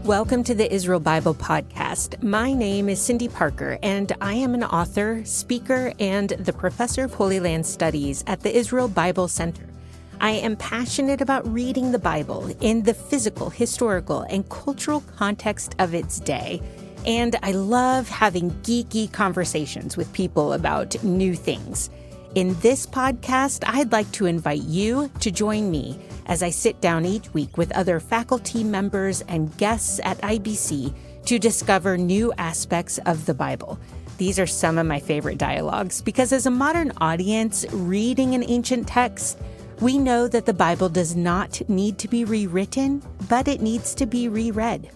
Welcome to the Israel Bible Podcast. My name is Cindy Parker, and I am an author, speaker, and the professor of Holy Land Studies at the Israel Bible Center. I am passionate about reading the Bible in the physical, historical, and cultural context of its day. And I love having geeky conversations with people about new things. In this podcast, I'd like to invite you to join me as I sit down each week with other faculty members and guests at IBC to discover new aspects of the Bible. These are some of my favorite dialogues because as a modern audience reading an ancient text, we know that the Bible does not need to be rewritten, but it needs to be reread.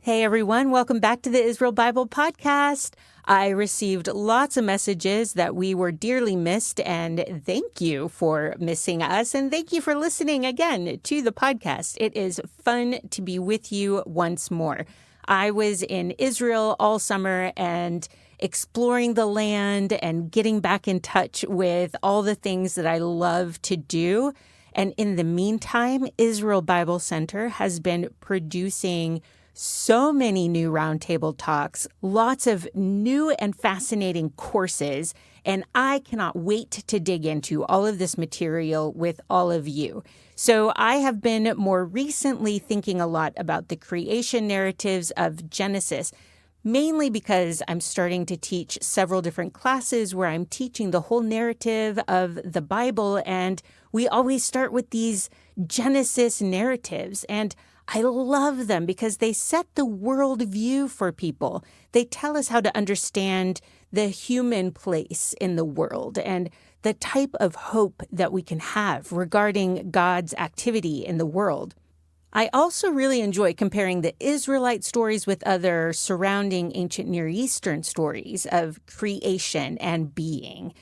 Hey everyone, welcome back to the Israel Bible Podcast. I received lots of messages that we were dearly missed, and thank you for missing us, and thank you for listening again to the podcast. It is fun to be with you once more. I was in Israel all summer and exploring the land and getting back in touch with all the things that I love to do. And in the meantime, Israel Bible Center has been producing so many new roundtable talks, lots of new and fascinating courses, and I cannot wait to dig into all of this material with all of you. So I have been more recently thinking a lot about the creation narratives of Genesis, mainly because I'm starting to teach several different classes where I'm teaching the whole narrative of the Bible, and we always start with these Genesis narratives, and I love them because they set the worldview for people. They tell us how to understand the human place in the world and the type of hope that we can have regarding God's activity in the world. I also really enjoy comparing the Israelite stories with other surrounding ancient Near Eastern stories of creation and being,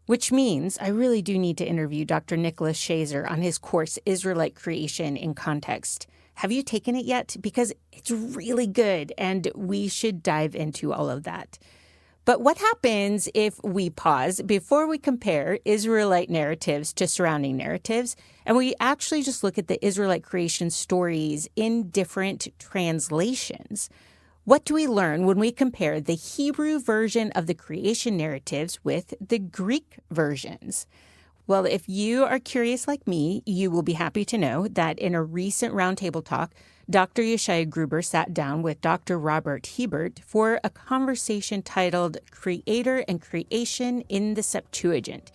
which means I really do need to interview Dr. Nicholas Shazer on his course, Israelite Creation in Context. Have you taken it yet? Because it's really good, and we should dive into all of that. But what happens if we pause before we compare Israelite narratives to surrounding narratives, and we actually just look at the Israelite creation stories in different translations? What do we learn when we compare the Hebrew version of the creation narratives with the Greek versions? Well, if you are curious like me, you will be happy to know that in a recent roundtable talk, Dr. Yeshaya Gruber sat down with Dr. Robert Hiebert for a conversation titled Creator and Creation in the Septuagint.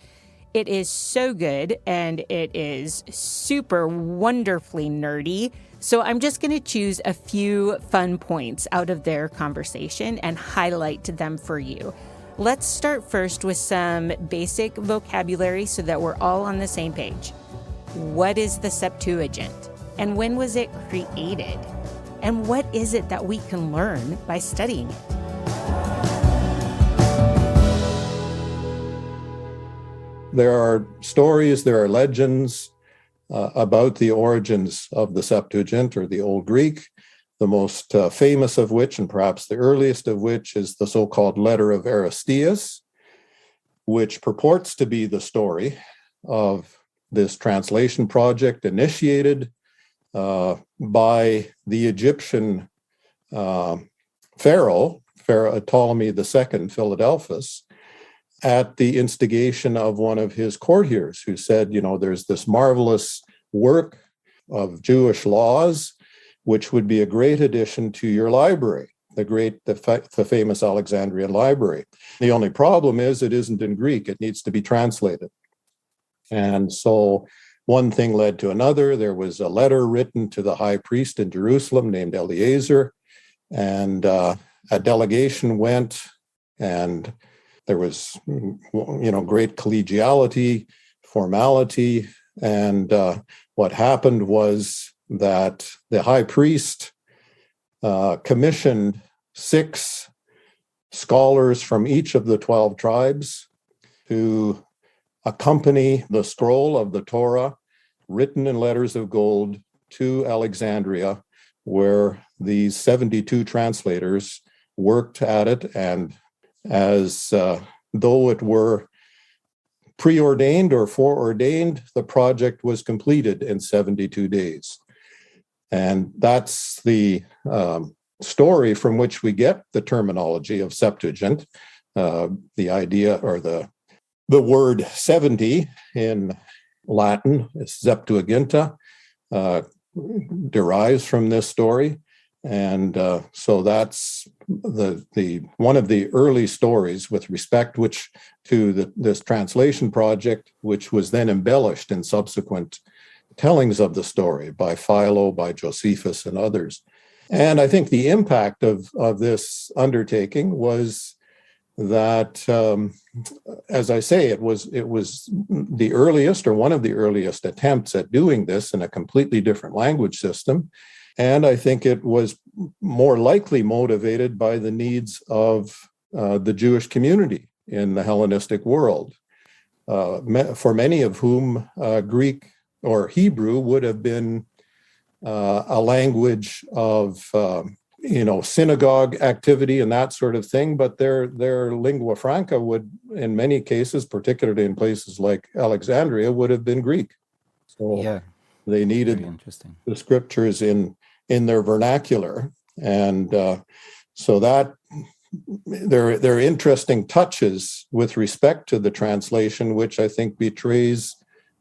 It is so good, and it is super wonderfully nerdy. So I'm just going to choose a few fun points out of their conversation and highlight them for you. Let's start first with some basic vocabulary so that we're all on the same page. What is the Septuagint? And when was it created? And what is it that we can learn by studying it? There are stories, there are legends about the origins of the Septuagint, or the Old Greek. The most famous of which, and perhaps the earliest of which, is the so-called Letter of Aristeas, which purports to be the story of this translation project initiated by the Egyptian Pharaoh Ptolemy II Philadelphus, at the instigation of one of his courtiers who said, there's this marvelous work of Jewish laws which would be a great addition to your library, the famous Alexandrian library. The only problem is it isn't in Greek. It needs to be translated. And so one thing led to another. There was a letter written to the high priest in Jerusalem named Eleazar, and a delegation went, and there was, great collegiality, formality, and what happened was that the high priest commissioned 6 scholars from each of the 12 tribes to accompany the scroll of the Torah written in letters of gold to Alexandria, where these 72 translators worked at it, and as though it were preordained or foreordained, the project was completed in 72 days. And that's the story from which we get the terminology of Septuagint. The idea, or the word 70 in Latin, Septuaginta, derives from this story. And so that's the one of the early stories with respect to this translation project, which was then embellished in subsequent tellings of the story by Philo, by Josephus, and others. And I think the impact of this undertaking was that, as I say, it was the earliest, or one of the earliest attempts at doing this in a completely different language system. And I think it was more likely motivated by the needs of the Jewish community in the Hellenistic world, for many of whom Greek or Hebrew would have been a language of synagogue activity and that sort of thing, but their lingua franca would, in many cases, particularly in places like Alexandria, would have been Greek. So they needed the scriptures in their vernacular, and so that there are interesting touches with respect to the translation, which I think betrays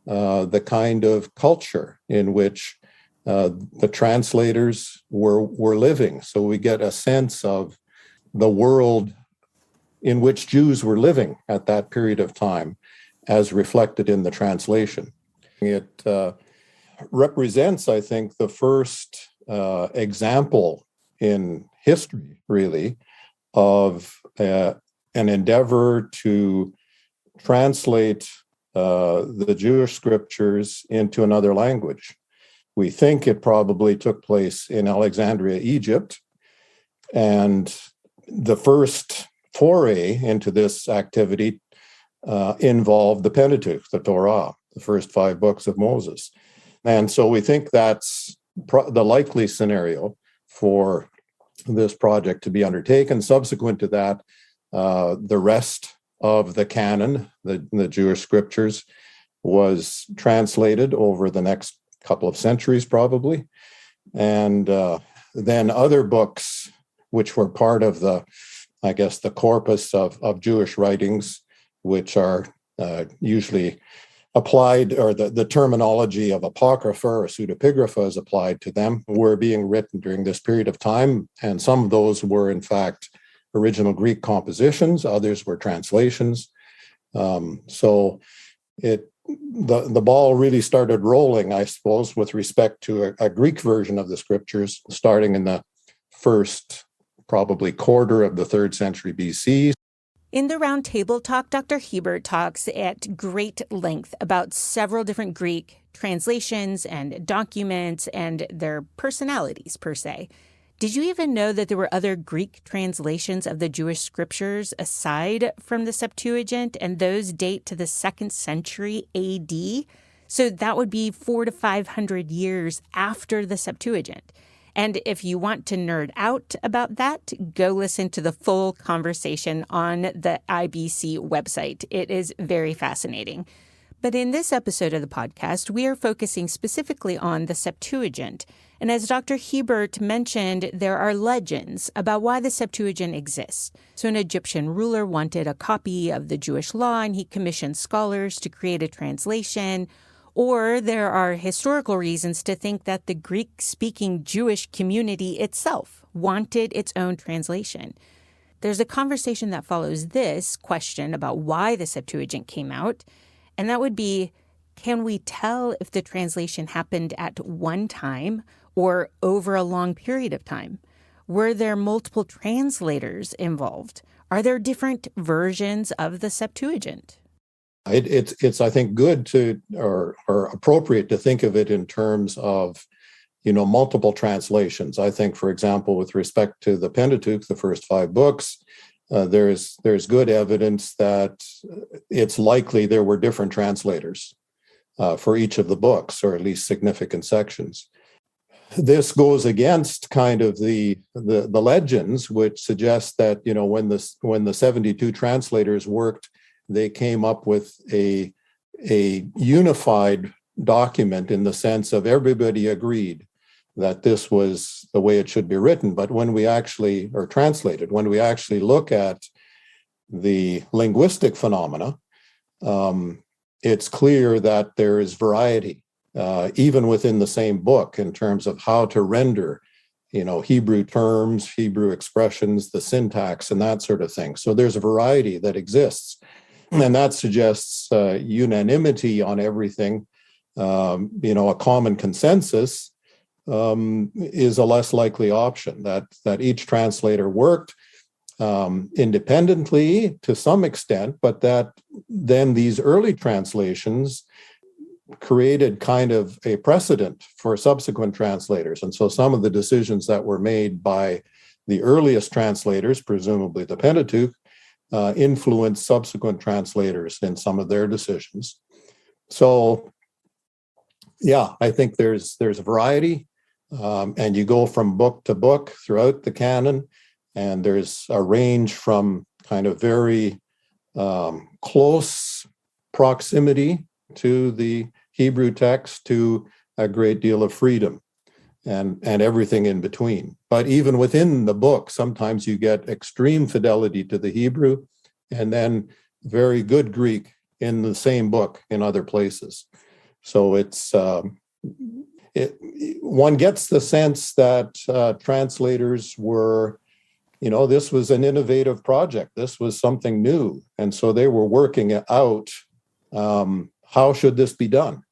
the kind of culture in which the translators were living. So we get a sense of the world in which Jews were living at that period of time, as reflected in the translation. It represents, I think, the first example in history, really, of an endeavor to translate the Jewish scriptures into another language. We think it probably took place in Alexandria, Egypt, and the first foray into this activity involved the Pentateuch, the Torah, the first 5 books of Moses. And so we think that's the likely scenario for this project to be undertaken. Subsequent to that, the rest of the canon, the Jewish scriptures, was translated over the next couple of centuries, probably. And then other books, which were part of the corpus of Jewish writings, which are usually applied, or the terminology of apocrypha or pseudepigrapha is applied to them, were being written during this period of time. And some of those were, in fact, original Greek compositions, others were translations. So the ball really started rolling, I suppose, with respect to a Greek version of the scriptures, starting in the first, probably, quarter of the 3rd century BC. In the Roundtable Talk, Dr. Hiebert talks at great length about several different Greek translations and documents and their personalities, per se. Did you even know that there were other Greek translations of the Jewish scriptures aside from the Septuagint, and those date to the 2nd century AD? So that would be 400 to 500 years after the Septuagint. And if you want to nerd out about that, go listen to the full conversation on the IBC website. It is very fascinating. But in this episode of the podcast, we are focusing specifically on the Septuagint. And as Dr. Hiebert mentioned, there are legends about why the Septuagint exists. So an Egyptian ruler wanted a copy of the Jewish law, and he commissioned scholars to create a translation. Or there are historical reasons to think that the Greek-speaking Jewish community itself wanted its own translation. There's a conversation that follows this question about why the Septuagint came out, and that would be, can we tell if the translation happened at one time or over a long period of time? Were there multiple translators involved? Are there different versions of the Septuagint? It's I think good to or appropriate to think of it in terms of multiple translations. I think, for example, with respect to the Pentateuch, the first 5 books, there's good evidence that it's likely there were different translators for each of the books, or at least significant sections. This goes against kind of the legends, which suggest that when the 72 translators worked, they came up with a unified document in the sense of everybody agreed that this was the way it should be written. But when we actually, or translated, when we actually look at the linguistic phenomena, it's clear that there is variety, even within the same book, in terms of how to render, Hebrew terms, Hebrew expressions, the syntax, and that sort of thing. So there's a variety that exists, and that suggests unanimity on everything. A common consensus is a less likely option. That each translator worked independently to some extent, but that then these early translations created kind of a precedent for subsequent translators. And so some of the decisions that were made by the earliest translators, presumably the Pentateuch, influenced subsequent translators in some of their decisions. So, yeah, I think there's a variety, and you go from book to book throughout the canon, and there's a range from kind of very close proximity to the Hebrew text to a great deal of freedom and everything in between. But even within the book, sometimes you get extreme fidelity to the Hebrew and then very good Greek in the same book in other places. So one gets the sense that translators were, this was an innovative project. This was something new. And so they were working out, how should this be done?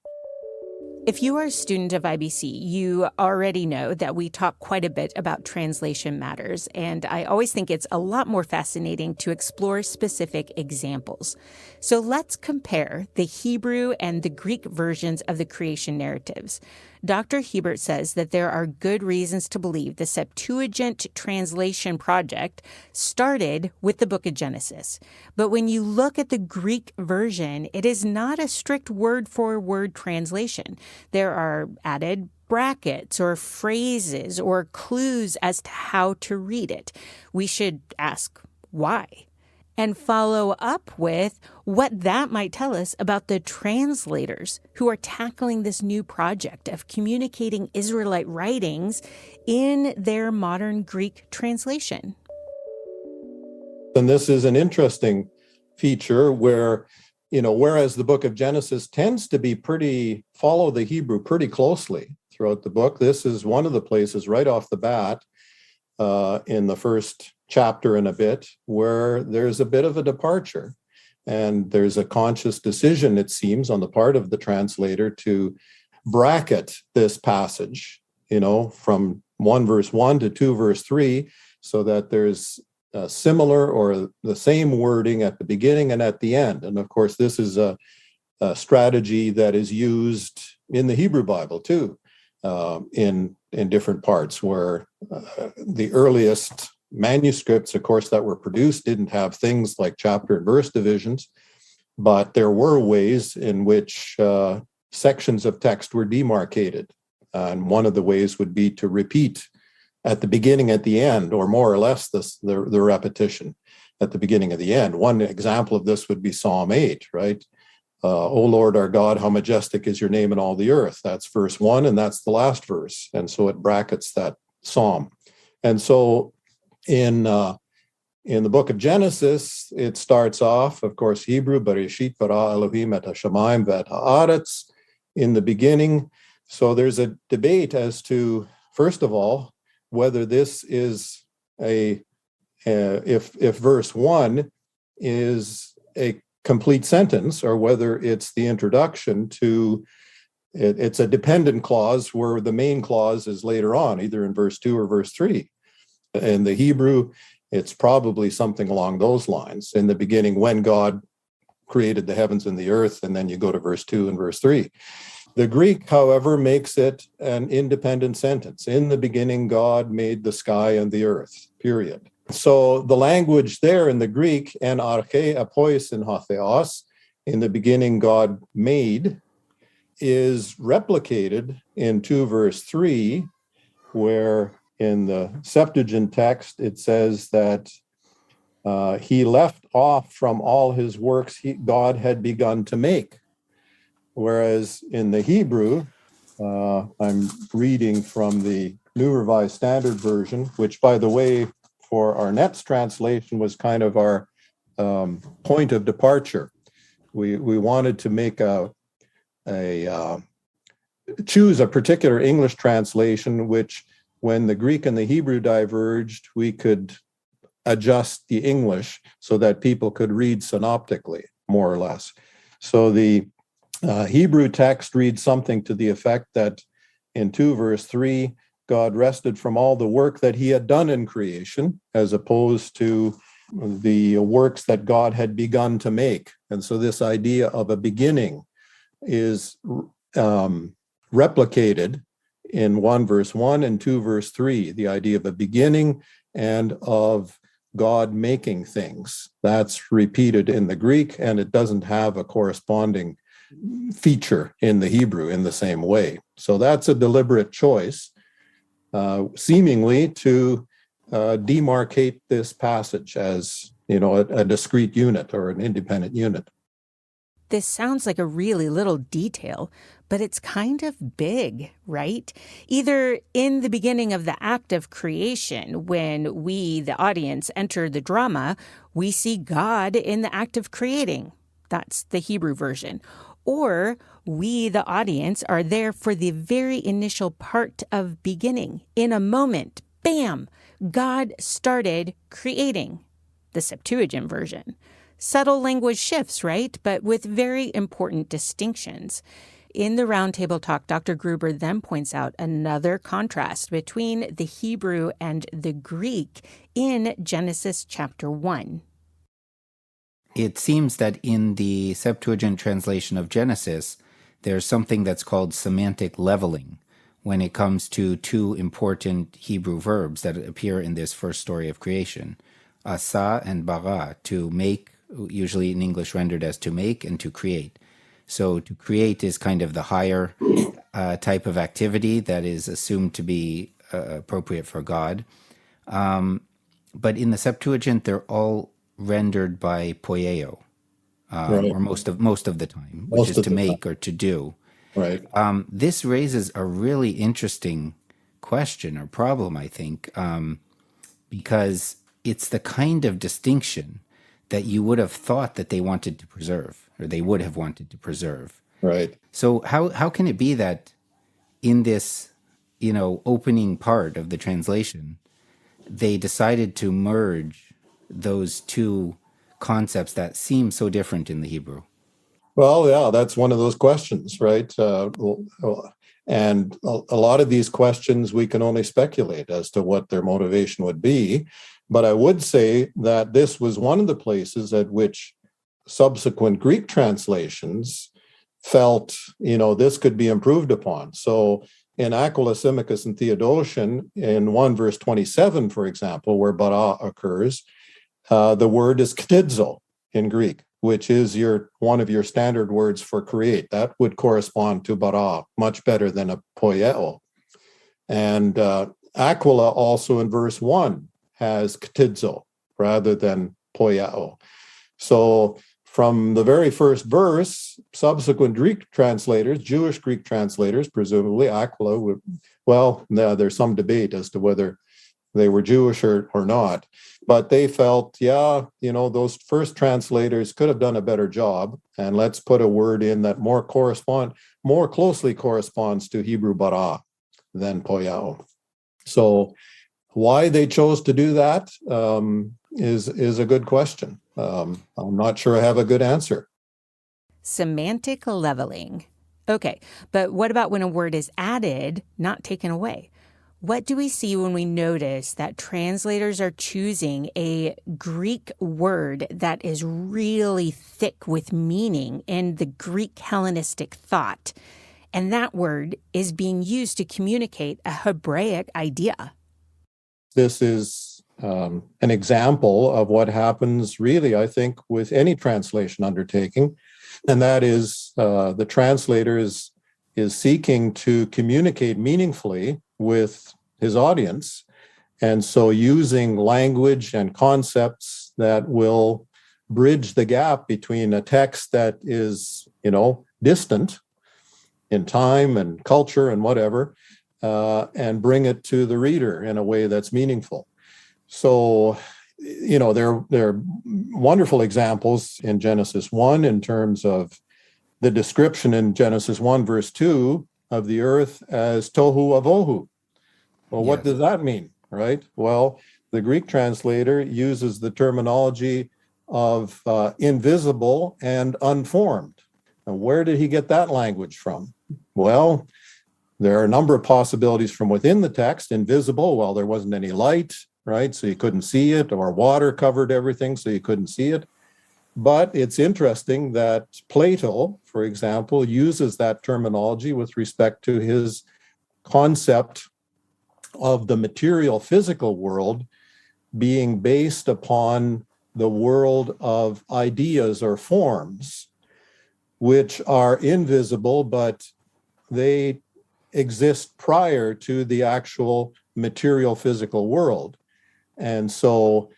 If you are a student of IBC, you already know that we talk quite a bit about translation matters, and I always think it's a lot more fascinating to explore specific examples. So let's compare the Hebrew and the Greek versions of the creation narratives. Dr. Hiebert says that there are good reasons to believe the Septuagint translation project started with the book of Genesis. But when you look at the Greek version, it is not a strict word-for-word translation. There are added brackets or phrases or clues as to how to read it. We should ask why, and follow up with what that might tell us about the translators who are tackling this new project of communicating Israelite writings in their modern Greek translation. And this is an interesting feature where, whereas the book of Genesis tends to follow the Hebrew pretty closely throughout the book, this is one of the places right off the bat in the first chapter and a bit where there's a bit of a departure, and there's a conscious decision, it seems, on the part of the translator to bracket this passage, from 1 verse 1 to 2 verse 3, so that there's similar or the same wording at the beginning and at the end. And of course, this is a strategy that is used in the Hebrew Bible too, in different parts, where the earliest manuscripts, of course, that were produced didn't have things like chapter and verse divisions, but there were ways in which sections of text were demarcated. And one of the ways would be to repeat at the beginning, at the end, or more or less the repetition at the beginning of the end. One example of this would be Psalm 8, right? O Lord our God, how majestic is your name in all the earth. That's verse 1, and that's the last verse. And so it brackets that psalm. And so in the book of Genesis, it starts off, of course, Hebrew, Bereshit bara Elohim et hashamayim ve'et haaretz, in the beginning. So there's a debate as to, first of all, whether this is if verse 1 is a complete sentence, or whether it's the introduction to, it's a dependent clause where the main clause is later on, either in verse 2 or verse 3. In the Hebrew, it's probably something along those lines. In the beginning, when God created the heavens and the earth, and then you go to verse 2 and verse 3. The Greek, however, makes it an independent sentence. In the beginning, God made the sky and the earth, period. So the language there in the Greek, en arche apois in hatheos, in the beginning God made, is replicated in 2 verse 3, where in the Septuagint text it says that he left off from all his works God had begun to make. Whereas in the Hebrew, I'm reading from the New Revised Standard Version, which, by the way, for our Net's translation was kind of our point of departure. We wanted to make choose a particular English translation, which, when the Greek and the Hebrew diverged, we could adjust the English so that people could read synoptically, more or less. So the Hebrew text reads something to the effect that in 2 verse 3, God rested from all the work that he had done in creation, as opposed to the works that God had begun to make. And so this idea of a beginning is replicated in 1 verse 1 and 2 verse 3, the idea of a beginning and of God making things. That's repeated in the Greek, and it doesn't have a corresponding feature in the Hebrew in the same way. So that's a deliberate choice, seemingly to demarcate this passage as, a discrete unit or an independent unit. This sounds like a really little detail, but it's kind of big, right? Either in the beginning of the act of creation, when we, the audience, enter the drama, we see God in the act of creating. That's the Hebrew version. Or we, the audience, are there for the very initial part of beginning. In a moment, bam, God started creating. The Septuagint version. Subtle language shifts, right? But with very important distinctions. In the Roundtable Talk, Dr. Gruber then points out another contrast between the Hebrew and the Greek in Genesis chapter 1. It seems that in the Septuagint translation of Genesis, there's something that's called semantic leveling when it comes to two important Hebrew verbs that appear in this first story of creation, asa and bara, to make, usually in English rendered as to make and to create. So to create is kind of the higher type of activity that is assumed to be appropriate for God. But in the Septuagint, they're all rendered by poieo, Right. or most of the time, which is to make or to do. Right. This raises a really interesting question or problem, I think, because it's the kind of distinction that you would have thought that they wanted to preserve, or they would have wanted to preserve. Right. So how can it be that in this, opening part of the translation, they decided to merge those two concepts that seem so different in the Hebrew? Well, yeah, that's one of those questions, right? And a lot of these questions, we can only speculate as to what their motivation would be. But I would say that this was one of the places at which subsequent Greek translations felt, this could be improved upon. So in Aquila, Symmachus, and Theodotion, in 1 verse 27, for example, where bara occurs, the word is ktidzo in Greek, which is one of your standard words for create. That would correspond to bara much better than a poieo. And Aquila also in verse 1 has ktidzo rather than poieo. So from the very first verse, subsequent Greek translators, Jewish Greek translators, presumably Aquila there's some debate as to whether they were Jewish or not. But they felt, those first translators could have done a better job, and let's put a word in that more closely corresponds to Hebrew bara than poieo. So why they chose to do that is a good question. I'm not sure I have a good answer. Semantic leveling. Okay, but what about when a word is added, not taken away? What do we see when we notice that translators are choosing a Greek word that is really thick with meaning in the Greek Hellenistic thought, and that word is being used to communicate a Hebraic idea? This is an example of what happens really, I think, with any translation undertaking, and that is the translator is seeking to communicate meaningfully with his audience, and so using language and concepts that will bridge the gap between a text that is, distant in time and culture and whatever, and bring it to the reader in a way that's meaningful. So, there are wonderful examples in Genesis 1 in terms of the description in Genesis 1, verse 2 of the earth as tohu avohu. Well, what does that mean, right? Well, the Greek translator uses the terminology of invisible and unformed. And where did he get that language from? Well, there are a number of possibilities from within the text. Invisible, well, there wasn't any light, right? So you couldn't see it, or water covered everything, so you couldn't see it. But it's interesting that Plato, for example, uses that terminology with respect to his concept of the material physical world being based upon the world of ideas or forms, which are invisible, but they exist prior to the actual material physical world. And so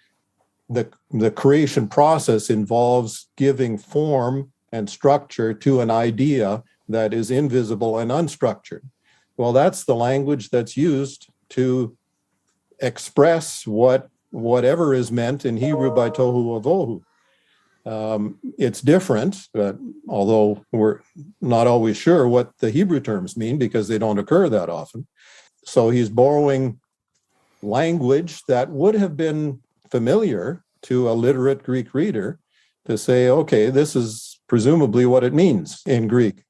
the creation process involves giving form and structure to an idea that is invisible and unstructured. Well, that's the language that's used to express whatever is meant in Hebrew by tohu avohu. It's different, although we're not always sure what the Hebrew terms mean because they don't occur that often. So he's borrowing language that would have been familiar to a literate Greek reader to say, okay, this is presumably what it means in Greek.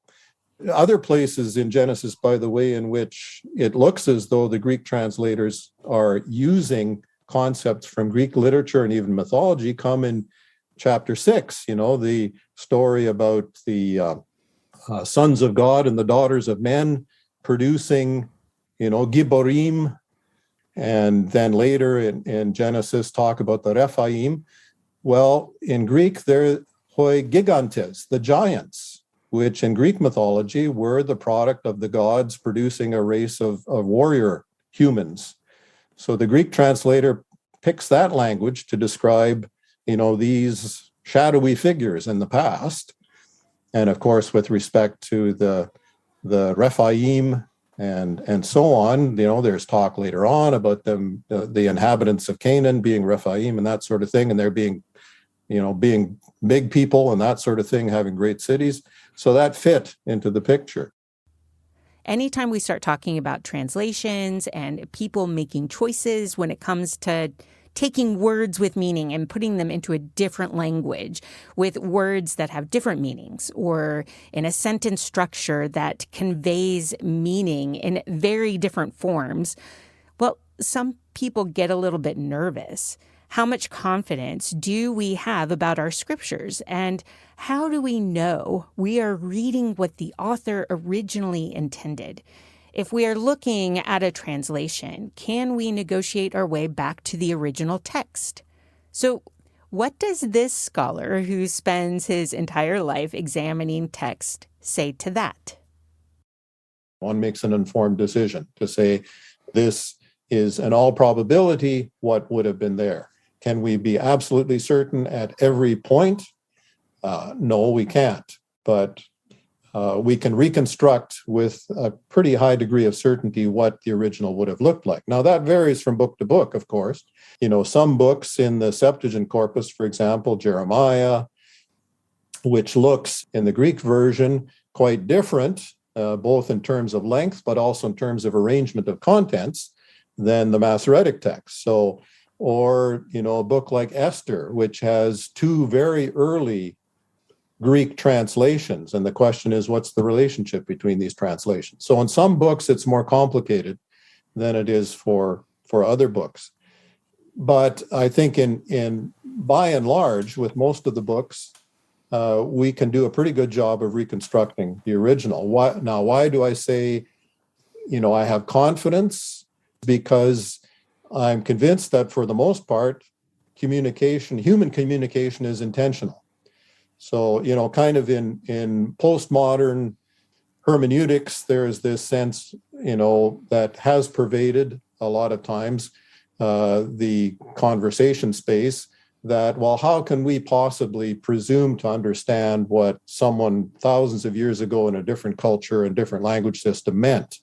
Other places in Genesis, by the way, in which it looks as though the Greek translators are using concepts from Greek literature and even mythology come in chapter 6, the story about the sons of God and the daughters of men producing, Giborim, and then later in Genesis talk about the Rephaim. Well, in Greek, they're hoi gigantes, the giants, which in Greek mythology were the product of the gods producing a race of warrior humans. So the Greek translator picks that language to describe, these shadowy figures in the past. And of course, with respect to the Rephaim and so on, there's talk later on about them, the inhabitants of Canaan being Rephaim and that sort of thing, and they're being big people and that sort of thing, having great cities. So that fit into the picture. Anytime we start talking about translations and people making choices when it comes to taking words with meaning and putting them into a different language with words that have different meanings, or in a sentence structure that conveys meaning in very different forms, well, some people get a little bit nervous. How much confidence do we have about our scriptures? And how do we know we are reading what the author originally intended? If we are looking at a translation, can we negotiate our way back to the original text? So, what does this scholar who spends his entire life examining text say to that? One makes an informed decision to say, this is in all probability what would have been there. Can we be absolutely certain at every point? No, we can't. But we can reconstruct with a pretty high degree of certainty what the original would have looked like. Now, that varies from book to book, of course. Some books in the Septuagint corpus, for example, Jeremiah, which looks in the Greek version quite different, both in terms of length, but also in terms of arrangement of contents than the Masoretic text. So, or, a book like Esther, which has two very early Greek translations. And the question is, what's the relationship between these translations? So in some books, it's more complicated than it is for other books. But I think in by and large, with most of the books, we can do a pretty good job of reconstructing the original. Why do I say, I have confidence? Because I'm convinced that for the most part, human communication is intentional. So, kind of in postmodern hermeneutics, there's this sense, that has pervaded a lot of times the conversation space, that, well, how can we possibly presume to understand what someone thousands of years ago in a different culture and different language system meant?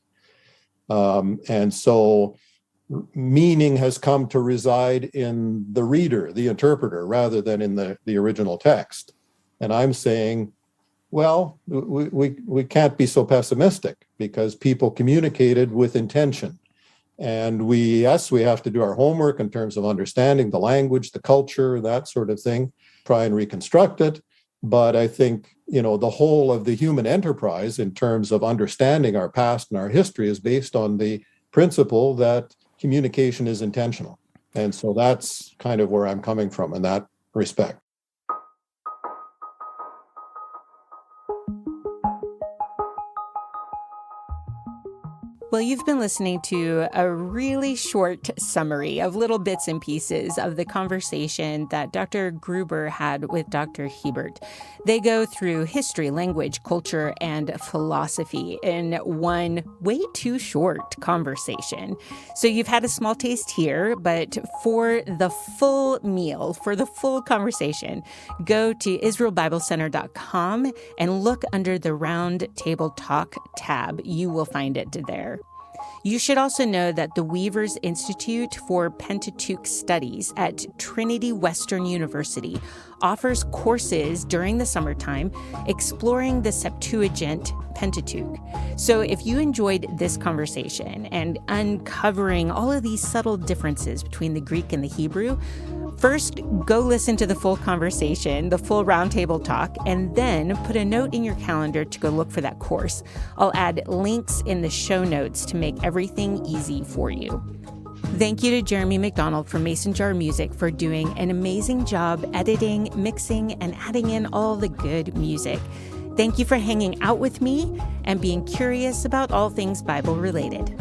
And so meaning has come to reside in the reader, the interpreter, rather than in the original text. And I'm saying, well, we can't be so pessimistic, because people communicated with intention. And we have to do our homework in terms of understanding the language, the culture, that sort of thing, try and reconstruct it. But I think, the whole of the human enterprise in terms of understanding our past and our history is based on the principle that communication is intentional. And so that's kind of where I'm coming from in that respect. Well, you've been listening to a really short summary of little bits and pieces of the conversation that Dr. Gruber had with Dr. Hiebert. They go through history, language, culture, and philosophy in one way too short conversation. So you've had a small taste here, but for the full meal, for the full conversation, go to IsraelBibleCenter.com and look under the Round Table Talk tab. You will find it there. You should also know that the Weavers Institute for Pentateuch Studies at Trinity Western University offers courses during the summertime exploring the Septuagint Pentateuch. So if you enjoyed this conversation and uncovering all of these subtle differences between the Greek and the Hebrew, first, go listen to the full conversation, the full roundtable talk, and then put a note in your calendar to go look for that course. I'll add links in the show notes to make everything easy for you. Thank you to Jeremy McDonald from Mason Jar Music for doing an amazing job editing, mixing, and adding in all the good music. Thank you for hanging out with me and being curious about all things Bible related.